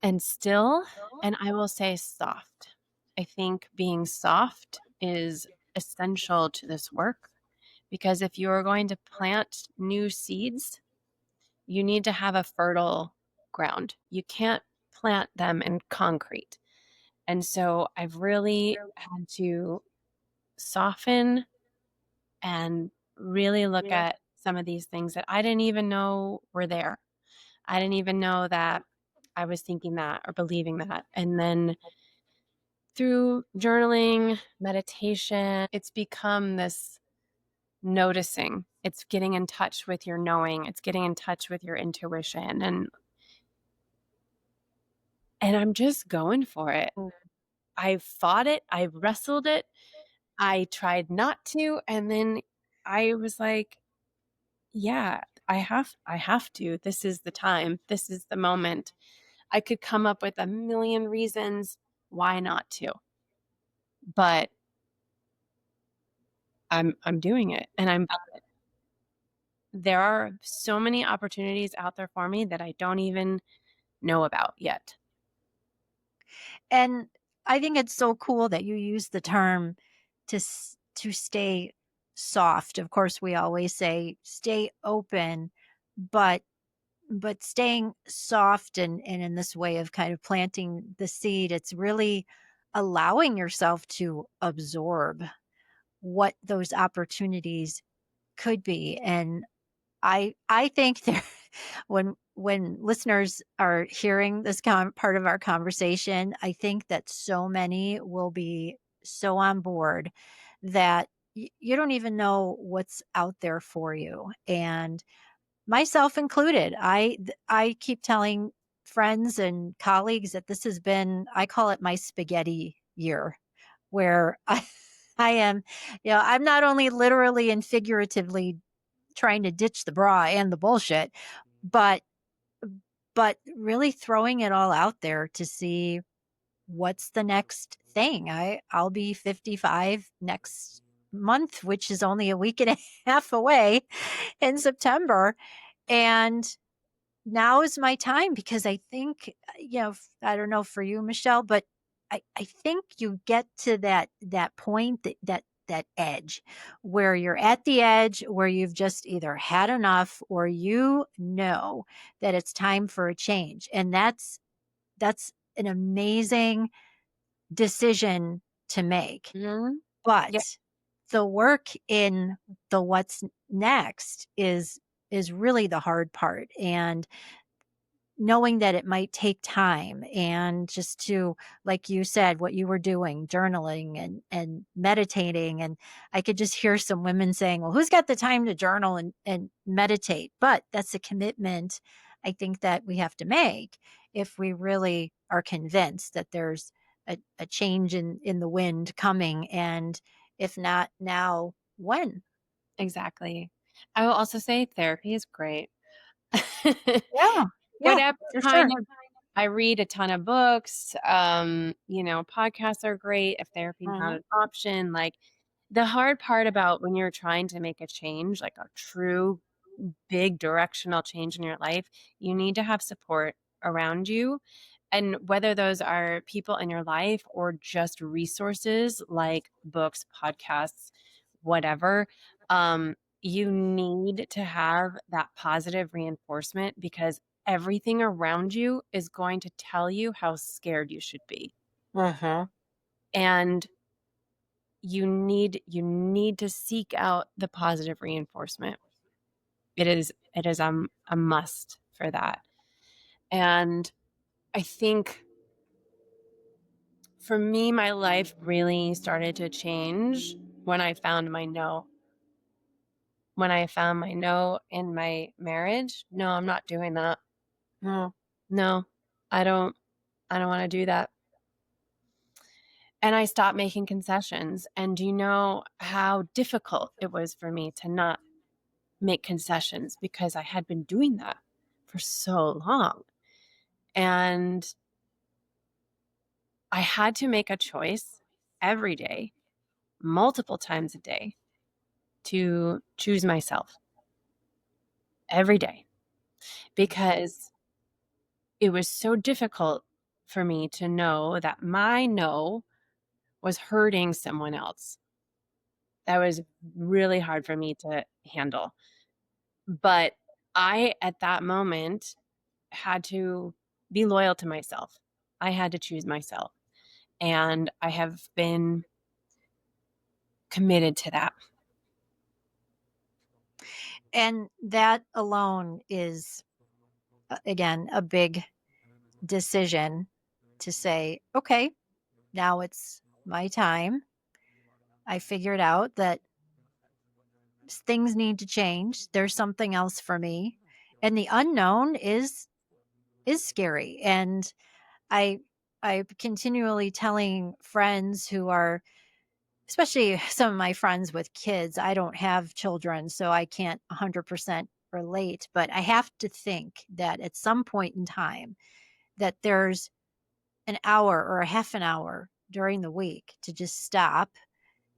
and still. And I will say soft. I think being soft is essential to this work, because if you're going to plant new seeds, you need to have a fertile ground. You can't plant them in concrete. And so I've really had to soften and really look at some of these things that I didn't even know were there. I didn't even know that I was thinking that or believing that. And then through journaling, meditation, it's become this noticing. It's getting in touch with your knowing. It's getting in touch with your intuition. And I'm just going for it. I fought it. I wrestled it. I tried not to. And then I was like, yeah, I have to. This is the time. This is the moment. I could come up with a million reasons why not to. But I'm doing it, and there are so many opportunities out there for me that I don't even know about yet. And I think it's so cool that you use the term to stay soft. Of course, we always say stay open, but staying soft and in this way of kind of planting the seed, it's really allowing yourself to absorb what those opportunities could be. And I think there when listeners are hearing this part of our conversation, I think that so many will be so on board that you don't even know what's out there for you, and myself included. I keep telling friends and colleagues that this has been, I call it my spaghetti year, where I am, I'm not only literally and figuratively trying to ditch the bra and the bullshit, but really throwing it all out there to see what's the next thing. I'll be 55 next month, which is only a week and a half away in September. And now is my time, because I think, I don't know for you, Michelle, but I think you get to that point, that edge where you're at the edge where you've just either had enough or that it's time for a change. And that's an amazing decision to make. Mhm. But Yeah. the work in the what's next is really the hard part. And knowing that it might take time, and just to, like you said, what you were doing, journaling and meditating. And I could just hear some women saying, well, who's got the time to journal and meditate? But that's a commitment I think that we have to make if we really are convinced that there's a change in the wind coming. And if not now, when? Exactly. I will also say therapy is great. Yeah, yeah, Whatever for kind sure. of I read a ton of books, podcasts are great if therapy's not Mhm. an option. Like, the hard part about when you're trying to make a change, like a true big directional change in your life, you need to have support around you. And whether those are people in your life or just resources like books, podcasts, whatever, you need to have that positive reinforcement because everything around you is going to tell you how scared you should be. Mhm. And you need to seek out the positive reinforcement. It is a must for that. And I think for me, my life really started to change when I found my no. When I found my no in my marriage, no, I'm not doing that. Mm. No, I don't I don't want to do that. And I stopped making concessions. And do you know how difficult it was for me to not make concessions because I had been doing that for so long. And I had to make a choice every day, multiple times a day, to choose myself every day because it was so difficult for me to know that my no was hurting someone else. That was really hard for me to handle. But I, at that moment, had to be loyal to myself. I had to choose myself. And I have been committed to that. And that alone is, again, a big decision to say, okay, now it's my time. I figured out that things need to change. There's something else for me. And the unknown is scary. And I I'm continually telling friends who are, especially some of my friends with kids. I don't have children, so I can't 100% relate, but I have to think that at some point in time that there's an hour or a half an hour during the week to just stop,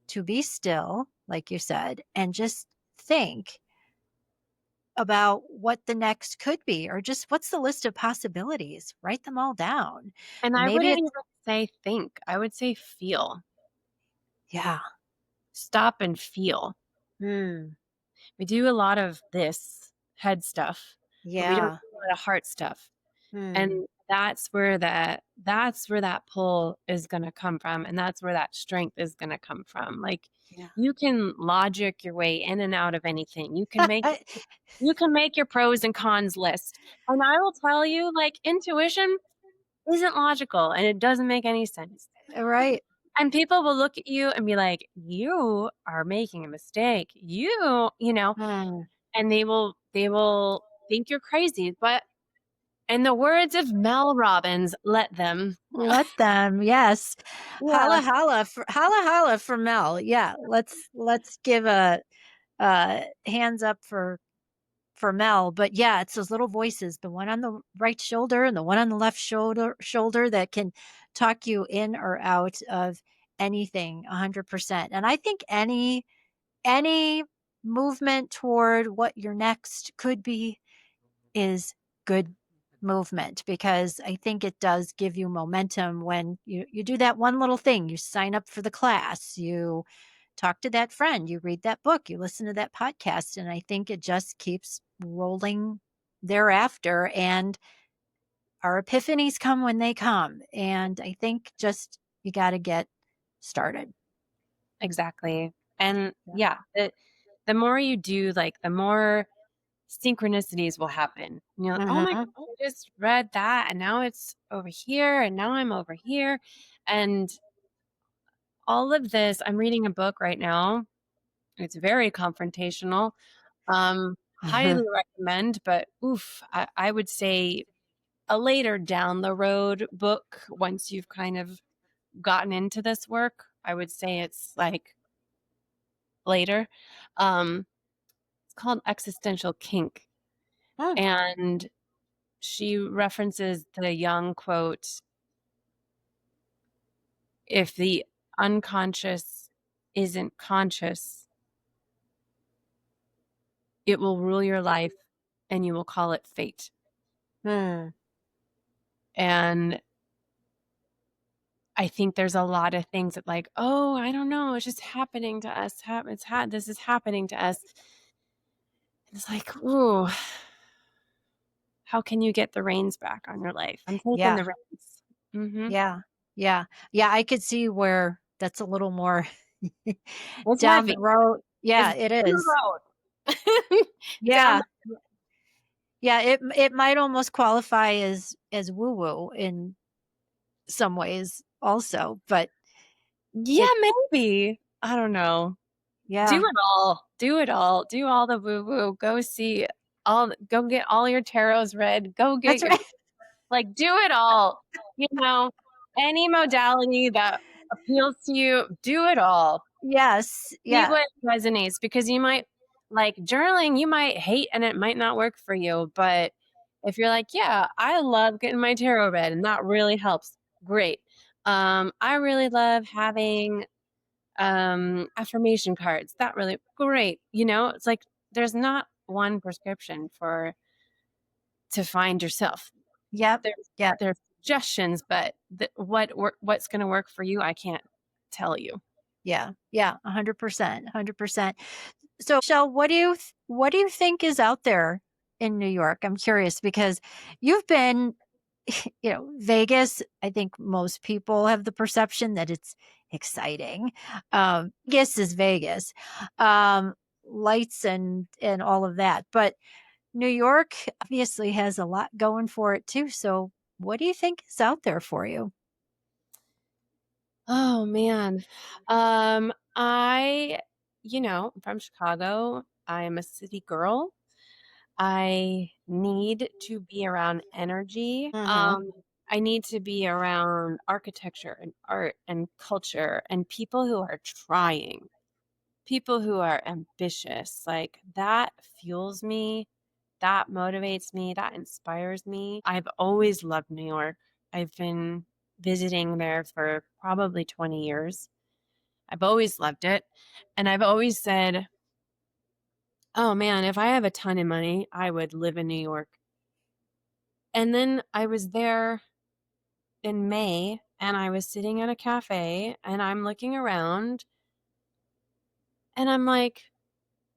to be still, like you said, and just think about what the next could be, or just what's the list of possibilities. Write them all down. And And I maybe wouldn't it's, even say think, I would say feel. yeah. Stop and feel. Hmm. We do a lot of this head stuff, but we don't Yeah. do a lot of heart stuff. And Hmm. that's where that pull is going to come from, and that's where that strength is going to come from. Like, Yeah. you can logic your way in and out of anything. You can make your pros and cons list. And I will tell you, like, intuition isn't logical and it doesn't make any sense. Right. And people will look at you and be like, "You are making a mistake. Hmm. And they will think you're crazy. But in the words of Mel Robbins, let them. Let them, yes. Yeah. Holla holla for holla holla for Mel. Yeah, let's give a hands up for Mel. But yeah, it's those little voices, the one on the right shoulder and the one on the left shoulder that can talk you in or out of anything 100%. And I think any movement toward what your next could be is good movement, because I think it does give you momentum when you do that one little thing. You sign up for the class, you talk to that friend, you read that book, you listen to that podcast, and I think it just keeps rolling thereafter. And our epiphanies come when they come. And I think just you got to get started. Exactly. And Yeah. yeah, the more you do, like, the more synchronicities will happen. And you're like, "Oh my Mhm. god, just read that and now it's over here and now I'm over here. And all of this, I'm reading a book right now. It's very confrontational. Highly recommend, but oof, I would say a later down the road book once you've kind of gotten into this work. I would say it's like later. Um, it's called Existential Kink. Hmm. And she references the Young quote, if the unconscious isn't conscious, it will rule your life and you will call it fate. Hmm. And I think there's a lot of things that like, oh, I don't know, it's just happening to us. This is happening to us. It's like, ooh, how can you get the reins back on your life? I'm taking Yeah. the reins. Mm-hmm. Yeah. Yeah. Yeah. I could see where that's a little more It's down the heavy. road. It's Yeah, down it the is. road. Down Yeah. the Yeah. It might almost qualify as woo woo in some ways also, but Yeah, it, maybe. I don't know. Do yeah, it all. Do it all. Do all the woo woo. Go see go get all your tarots read. Go get that's your right. like do it all. You know, any modality that appeals to you, do it all. Yes. See Yeah. what resonates because you might like journaling, you might hate and it might not work for you. But if you're like, yeah, I love getting my tarot read and that really helps, great. I really love having affirmation cards. That really great. It's like there's not one prescription for to find yourself. Yep. There's Yep. there's suggestions, but what's going to work for you, I can't tell you. Yeah. Yeah. 100%. 100%. So, Michelle, what do you think is out there in New York? I'm curious because you've been, Vegas. I think most people have the perception that it's exciting. Vegas is Vegas, um, lights and all of that. But New York obviously has a lot going for it too. So, what do you think is out there for you? Oh man. I'm from Chicago. I'm a city girl. I need to be around energy. Hmm. I need to be around architecture and art and culture and people who are trying, people who are ambitious. Like that fuels me, that motivates me, that inspires me. I've always loved New York. I've been visiting there for probably 20 years. I've always loved it. And I've always said, oh man, if I have a ton of money, I would live in New York. And then I was there in May and I was sitting at a cafe and I'm looking around and I'm like,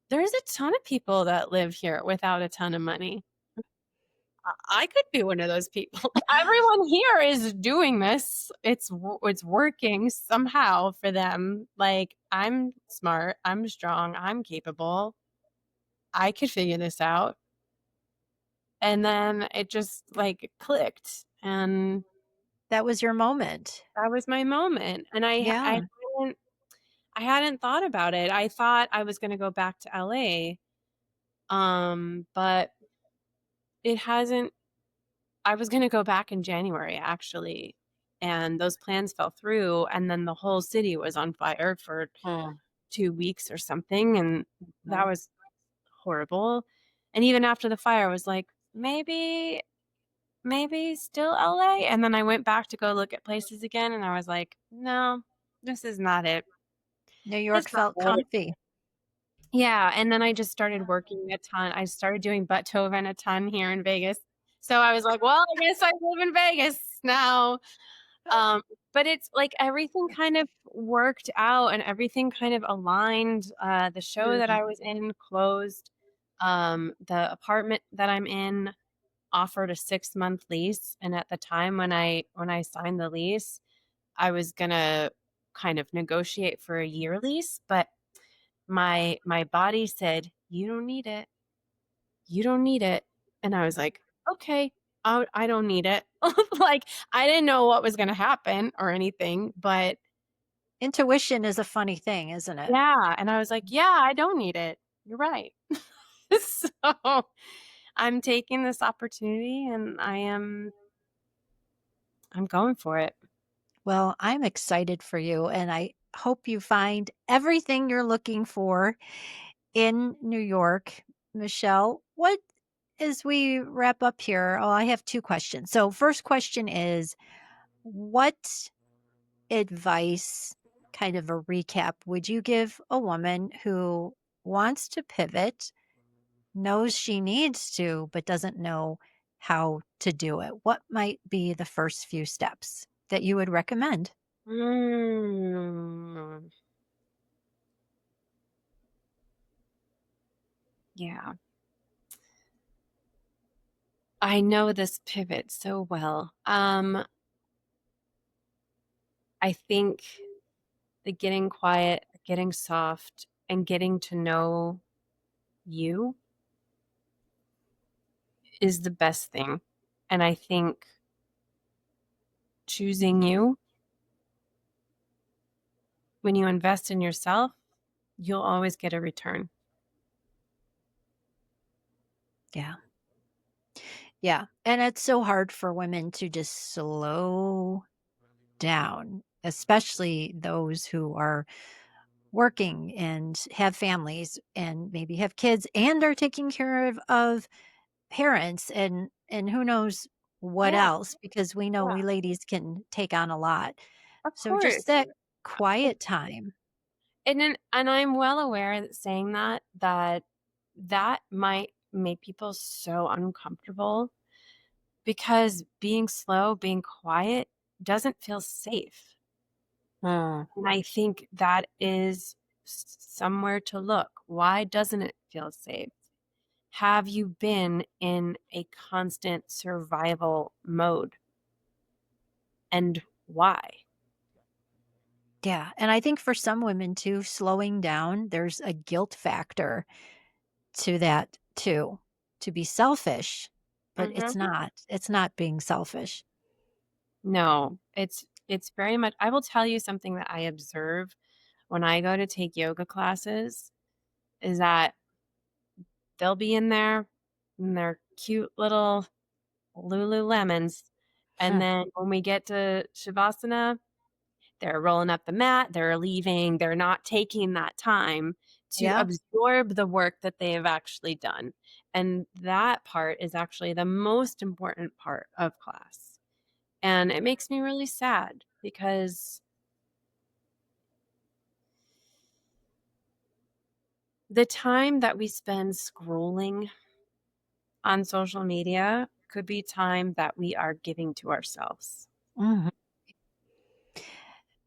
there's a ton of people that live here without a ton of money. I could be one of those people. Everyone here is doing this. It's working somehow for them. Like I'm smart, I'm strong, I'm capable. I could figure this out. And then it just like clicked and That was your moment. that was my moment. And Yeah. hadn't I hadn't thought about it. I thought I was going to go back to LA. But it hasn't I was going to go back in January actually. And those plans fell through and then the whole city was on fire for Mm. 2 weeks or something and that Mhm. was horrible. And even after the fire I was like maybe still LA. And then I went back to go look at places again and I was like, no, this is not it. New It's York not felt it. comfy. Yeah. And then I just started working a ton. I started doing Beethoven a ton here in Vegas. So I was like, well, I guess I live in Vegas now. Um, but it's like everything kind of worked out and everything kind of aligned. The show that Mm. I was in closed. The apartment that I'm in offered a 6-month lease, and at the time when I signed the lease, I was gonna kind of negotiate for a year lease, but my body said, "You don't need it. You don't need it." And I was like, "Okay." Oh, I don't need it. Like, I didn't know what was gonna happen or anything, but Intuition is a funny thing, isn't it? yeah, and I was like, "Yeah, I don't need it. You're right." So, I'm taking this opportunity and I'm going for it. Well, I'm excited for you, and I hope you find everything you're looking for in New York. Michelle, what as we wrap up here? Oh, I have 2 questions. So, first question is, what advice, kind of a recap, would you give a woman who wants to pivot, knows she needs to, but doesn't know how to do it? What might be the first few steps that you would recommend? Mm, yeah. I know this pivot so well. I think the getting quiet, getting soft, and getting to know you is the best thing. And I think choosing you, when you invest in yourself, you'll always get a return. Yeah. Yeah. And it's so hard for women to just slow down, especially those who are working and have families and maybe have kids and are taking care of parents and who knows what Yeah, else, because we know yeah, we ladies can take on a lot. of So just course. that quiet time. And I'm well aware that saying that that might make people so uncomfortable because being slow, being quiet doesn't feel safe. Mm. And I think that is somewhere to look. Why doesn't it feel safe? Have you been in a constant survival mode? And why? Yeah, and I think for some women too, slowing down, there's a guilt factor to that too, to be selfish, but it's Hmm. not. It's not being selfish. No, it's very much. I will tell you something that I observe when I go to take yoga classes is that they'll be in there in their cute little Lululemons, and Hmm. then when we get to Shavasana, they're rolling up the mat, they're leaving, they're not taking that time to Yeah. absorb the work that they have actually done. And that part is actually the most important part of class. And it makes me really sad because the time that we spend scrolling on social media could be time that we are giving to ourselves. Mhm.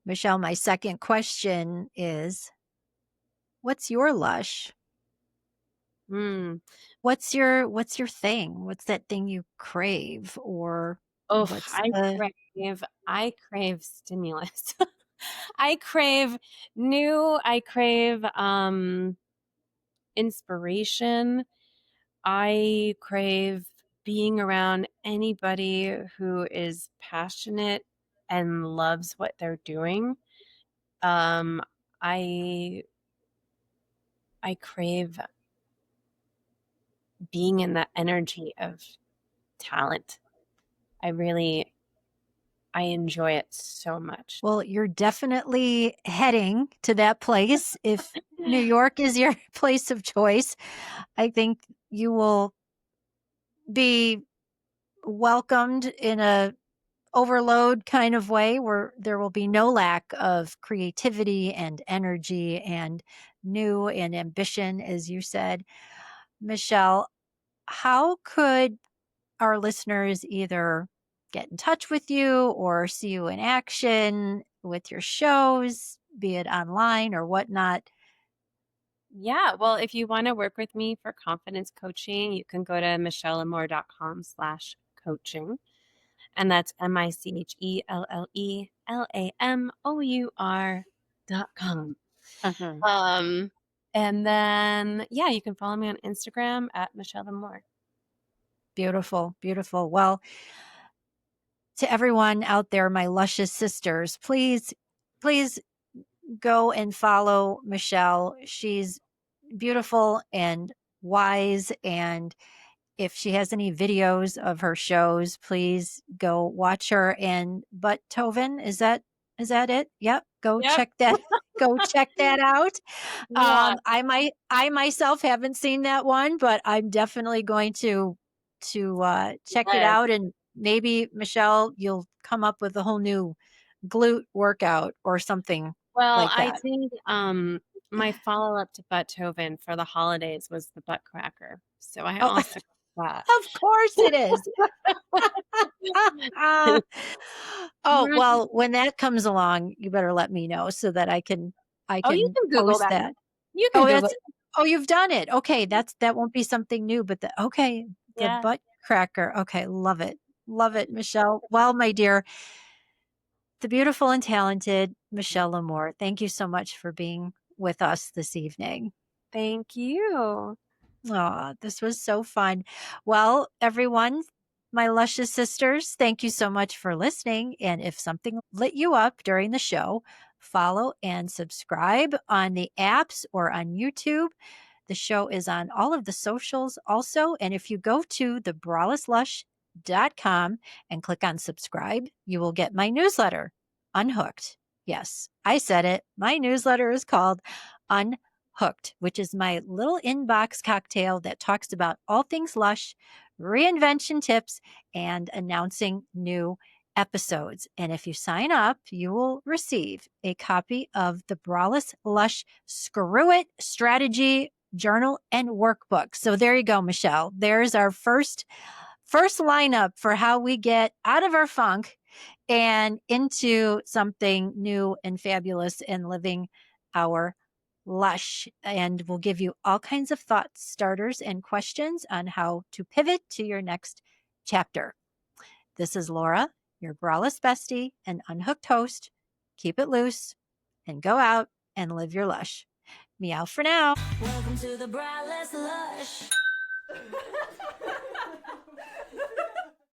Michelle, my second question is, what's your lush? Mm. What's your thing? What's that thing you crave, or Oh, what's the I crave stimulus. I crave I crave inspiration. I crave being around anybody who is passionate and loves what they're doing. Um I I crave being in that energy of talent. I really I enjoy it so much. well, you're definitely heading to that place. If New York is your place of choice, I think you will be welcomed in a overload kind of way where there will be no lack of creativity and energy and new and ambition, as you said. Michelle, how could our listeners either get in touch with you or see you in action with your shows, be it online or whatnot? Yeah, well, if you want to work with me for confidence coaching, you can go to michelleamore.com/coaching. And that's MICHELLELAMOUR.com. Mhm. And then, yeah, you can follow me on Instagram at Michelle Amore. Beautiful, beautiful. Well, to everyone out there, my luscious sisters, please, please go and follow Michelle. She's beautiful and wise. And if she has any videos of her shows, please go watch her. And but Tovin, is that it? Yep. Go Yep. check that. Go check that out. Yeah. I myself haven't seen that one, but I'm definitely going to check it Yes. out. And maybe Michelle, you'll come up with a whole new glute workout or something Well, like I that. think my follow-up to Beethoven for the holidays was the butt cracker. So I Oh, also got of course it is. that. Oh, well, when that comes along, you better let me know so that I Oh, you can can Google post that. that. You can Oh, Google that's it. oh, you've done it. Okay, that won't be something new, but the Yeah. butt cracker. Okay, love it. Love it, Michelle. Well, my dear, the beautiful and talented Michelle Lamore, thank you so much for being with us this evening. Thank you. Aw, this was so fun. Well, everyone, my luscious sisters, thank you so much for listening. And if something lit you up during the show, follow and subscribe on the apps or on YouTube. The show is on all of the socials also. And if you go to thebralesslush.com and click on subscribe, you will get my newsletter, Unhooked. Yes, I said it. My newsletter is called Unhooked, which is my little inbox cocktail that talks about all things lush, reinvention tips, and announcing new episodes. And if you sign up, you will receive a copy of the Braless Lush Screw It Strategy Journal and Workbook. So there you go, Michelle. There's our first lineup for how we get out of our funk and into something new and fabulous and living our lush. And we'll give you all kinds of thought starters and questions on how to pivot to your next chapter. This is Laura, your braless bestie and unhooked host. Keep it loose and go out and live your lush. Meow for now. Welcome to the Braless Lush.